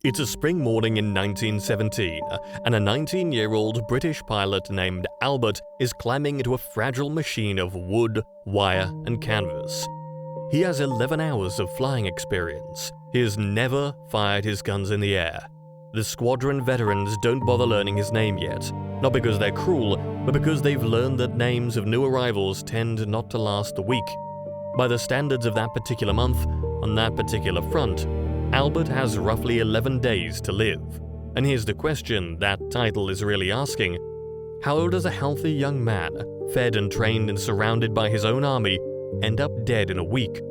It's a spring morning in 1917, and a 19-year-old British pilot named Albert is climbing into a fragile machine of wood, wire, and canvas. He has 11 hours of flying experience. He has never fired his guns in the air. The squadron veterans don't bother learning his name yet, not because they're cruel, but because they've learned that names of new arrivals tend not to last a week. By the standards of that particular month, on that particular front, Albert has roughly 11 days to live. And here's the question that title is really asking. How does a healthy young man, fed and trained and surrounded by his own army, end up dead in a week?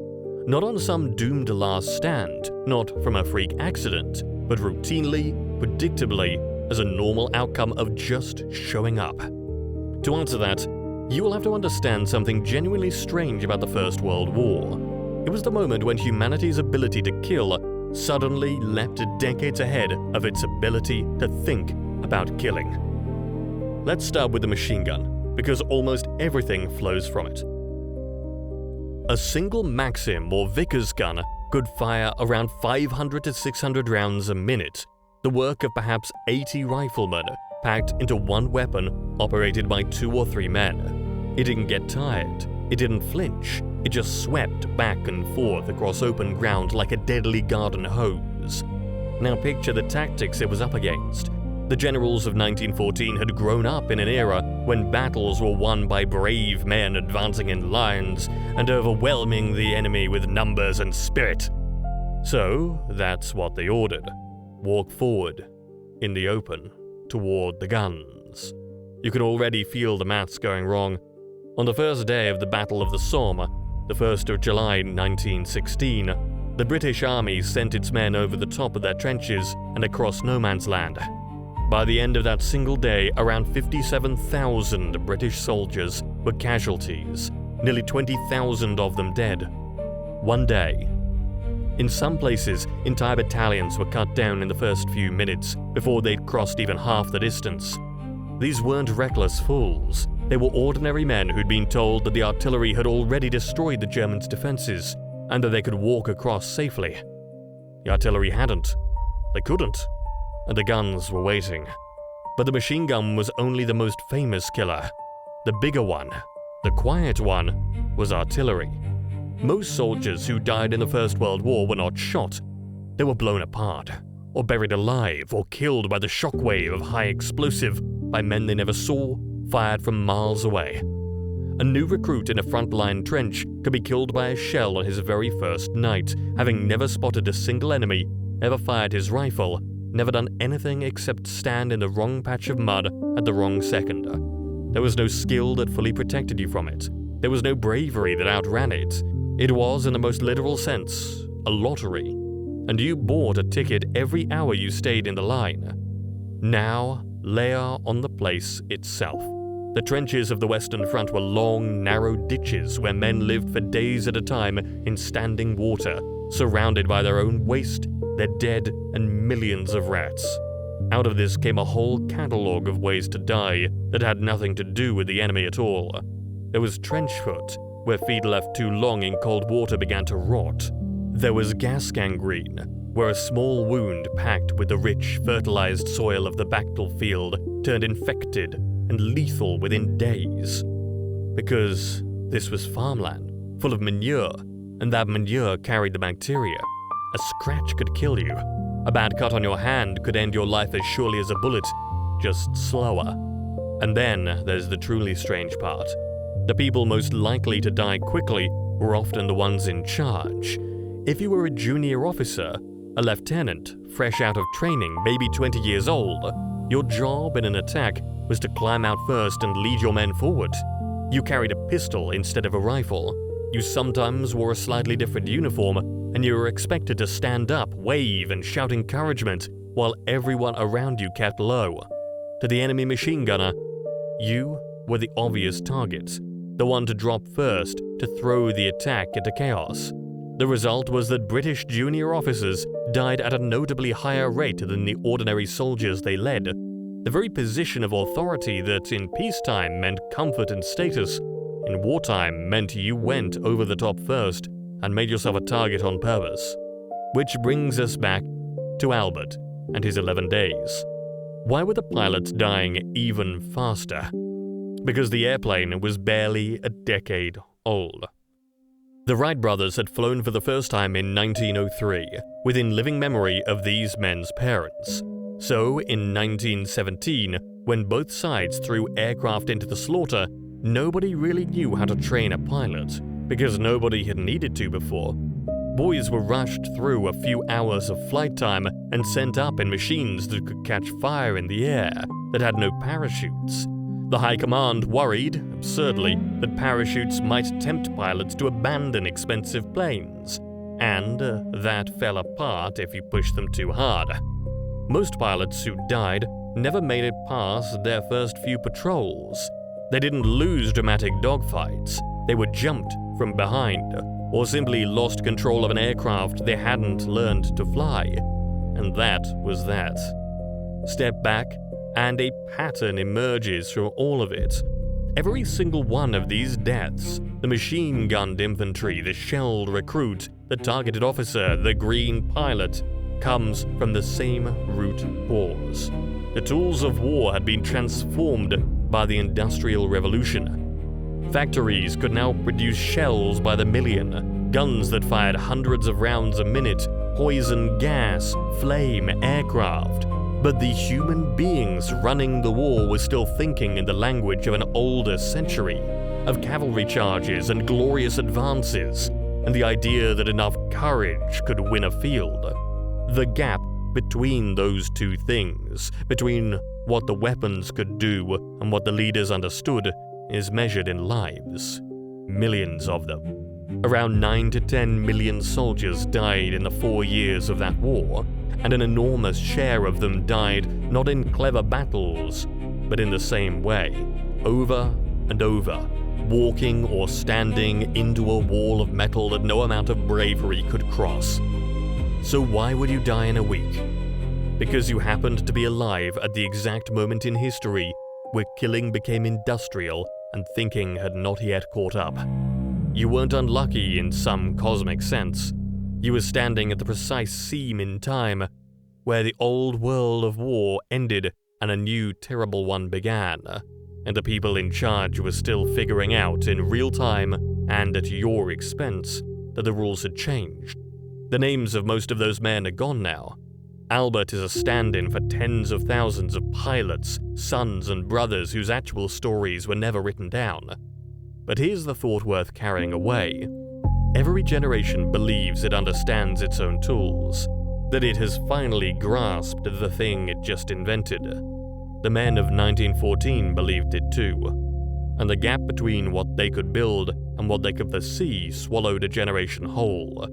Not on some doomed last stand, not from a freak accident, but routinely, predictably, as a normal outcome of just showing up. To answer that, you will have to understand something genuinely strange about the First World War. It was the moment when humanity's ability to kill suddenly leapt decades ahead of its ability to think about killing. Let's start with the machine gun, because almost everything flows from it. A single Maxim or Vickers gun could fire around 500 to 600 rounds a minute, the work of perhaps 80 riflemen packed into one weapon operated by 2 or 3 men. It didn't get tired, it didn't flinch, it just swept back and forth across open ground like a deadly garden hose. Now picture the tactics it was up against. The generals of 1914 had grown up in an era when battles were won by brave men advancing in lines and overwhelming the enemy with numbers and spirit. So that's what they ordered. Walk forward, in the open, toward the guns. You can already feel the maths going wrong. On the first day of the Battle of the Somme, the 1st of July 1916, the British Army sent its men over the top of their trenches and across no man's land. By the end of that single day, around 57,000 British soldiers were casualties, nearly 20,000 of them dead. One day. In some places, entire battalions were cut down in the first few minutes before they'd crossed even half the distance. These weren't reckless fools. They were ordinary men who'd been told that the artillery had already destroyed the Germans' defenses and that they could walk across safely. The artillery hadn't. They couldn't. And the guns were waiting. But the machine gun was only the most famous killer. The bigger one, the quiet one, was artillery. Most soldiers who died in the First World War were not shot. They were blown apart, or buried alive, or killed by the shockwave of high explosive by men they never saw, fired from miles away. A new recruit in a frontline trench could be killed by a shell on his very first night, having never spotted a single enemy, never fired his rifle, never done anything except stand in the wrong patch of mud at the wrong second. There was no skill that fully protected you from it. There was no bravery that outran it. It was, in the most literal sense, a lottery. And you bought a ticket every hour you stayed in the line. Now, layer on the place itself. The trenches of the Western Front were long, narrow ditches where men lived for days at a time in standing water, surrounded by their own waste, their dead, and millions of rats. Out of this came a whole catalogue of ways to die that had nothing to do with the enemy at all. There was trench foot, where feet left too long in cold water began to rot. There was gas gangrene, where a small wound packed with the rich, fertilized soil of the battlefield turned infected and lethal within days. Because this was farmland, full of manure, and that manure carried the bacteria. A scratch could kill you. A bad cut on your hand could end your life as surely as a bullet, just slower. And then there's the truly strange part. The people most likely to die quickly were often the ones in charge. If you were a junior officer, a lieutenant, fresh out of training, maybe 20 years old, your job in an attack was to climb out first and lead your men forward. You carried a pistol instead of a rifle. You sometimes wore a slightly different uniform, and you were expected to stand up, wave, and shout encouragement while everyone around you kept low. To the enemy machine gunner, you were the obvious target, the one to drop first to throw the attack into chaos. The result was that British junior officers died at a notably higher rate than the ordinary soldiers they led. The very position of authority that in peacetime meant comfort and status, in wartime meant you went over the top first and made yourself a target on purpose. Which brings us back to Albert and his 11 days. Why were the pilots dying even faster? Because the airplane was barely a decade old. The Wright brothers had flown for the first time in 1903, within living memory of these men's parents. So, in 1917, when both sides threw aircraft into the slaughter, nobody really knew how to train a pilot, because nobody had needed to before. Boys were rushed through a few hours of flight time and sent up in machines that could catch fire in the air, that had no parachutes. The High Command worried, absurdly, that parachutes might tempt pilots to abandon expensive planes, and that fell apart if you pushed them too hard. Most pilots who died never made it past their first few patrols. They didn't lose dramatic dogfights, they were jumped from behind, or simply lost control of an aircraft they hadn't learned to fly. And that was that. Step back, and a pattern emerges from all of it. Every single one of these deaths, the machine-gunned infantry, the shelled recruit, the targeted officer, the green pilot, comes from the same root cause. The tools of war had been transformed by the Industrial Revolution. Factories could now produce shells by the million, guns that fired hundreds of rounds a minute, poison gas, flame, aircraft. But the human beings running the war were still thinking in the language of an older century, of cavalry charges and glorious advances, and the idea that enough courage could win a field. The gap between those two things, between what the weapons could do and what the leaders understood, is measured in lives. Millions of them. Around 9 to 10 million soldiers died in the 4 years of that war, and an enormous share of them died not in clever battles, but in the same way, over and over, walking or standing into a wall of metal that no amount of bravery could cross. So why would you die in a week? Because you happened to be alive at the exact moment in history where killing became industrial and thinking had not yet caught up. You weren't unlucky in some cosmic sense. You were standing at the precise seam in time where the old world of war ended and a new terrible one began, and the people in charge were still figuring out in real time and at your expense that the rules had changed. The names of most of those men are gone now. Albert is a stand-in for tens of thousands of pilots, sons and brothers whose actual stories were never written down. But here's the thought worth carrying away. Every generation believes it understands its own tools, that it has finally grasped the thing it just invented. The men of 1914 believed it too, and the gap between what they could build and what they could foresee swallowed a generation whole.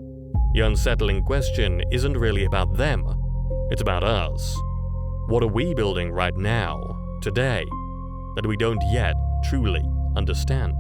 The unsettling question isn't really about them, it's about us. What are we building right now, today, that we don't yet truly understand?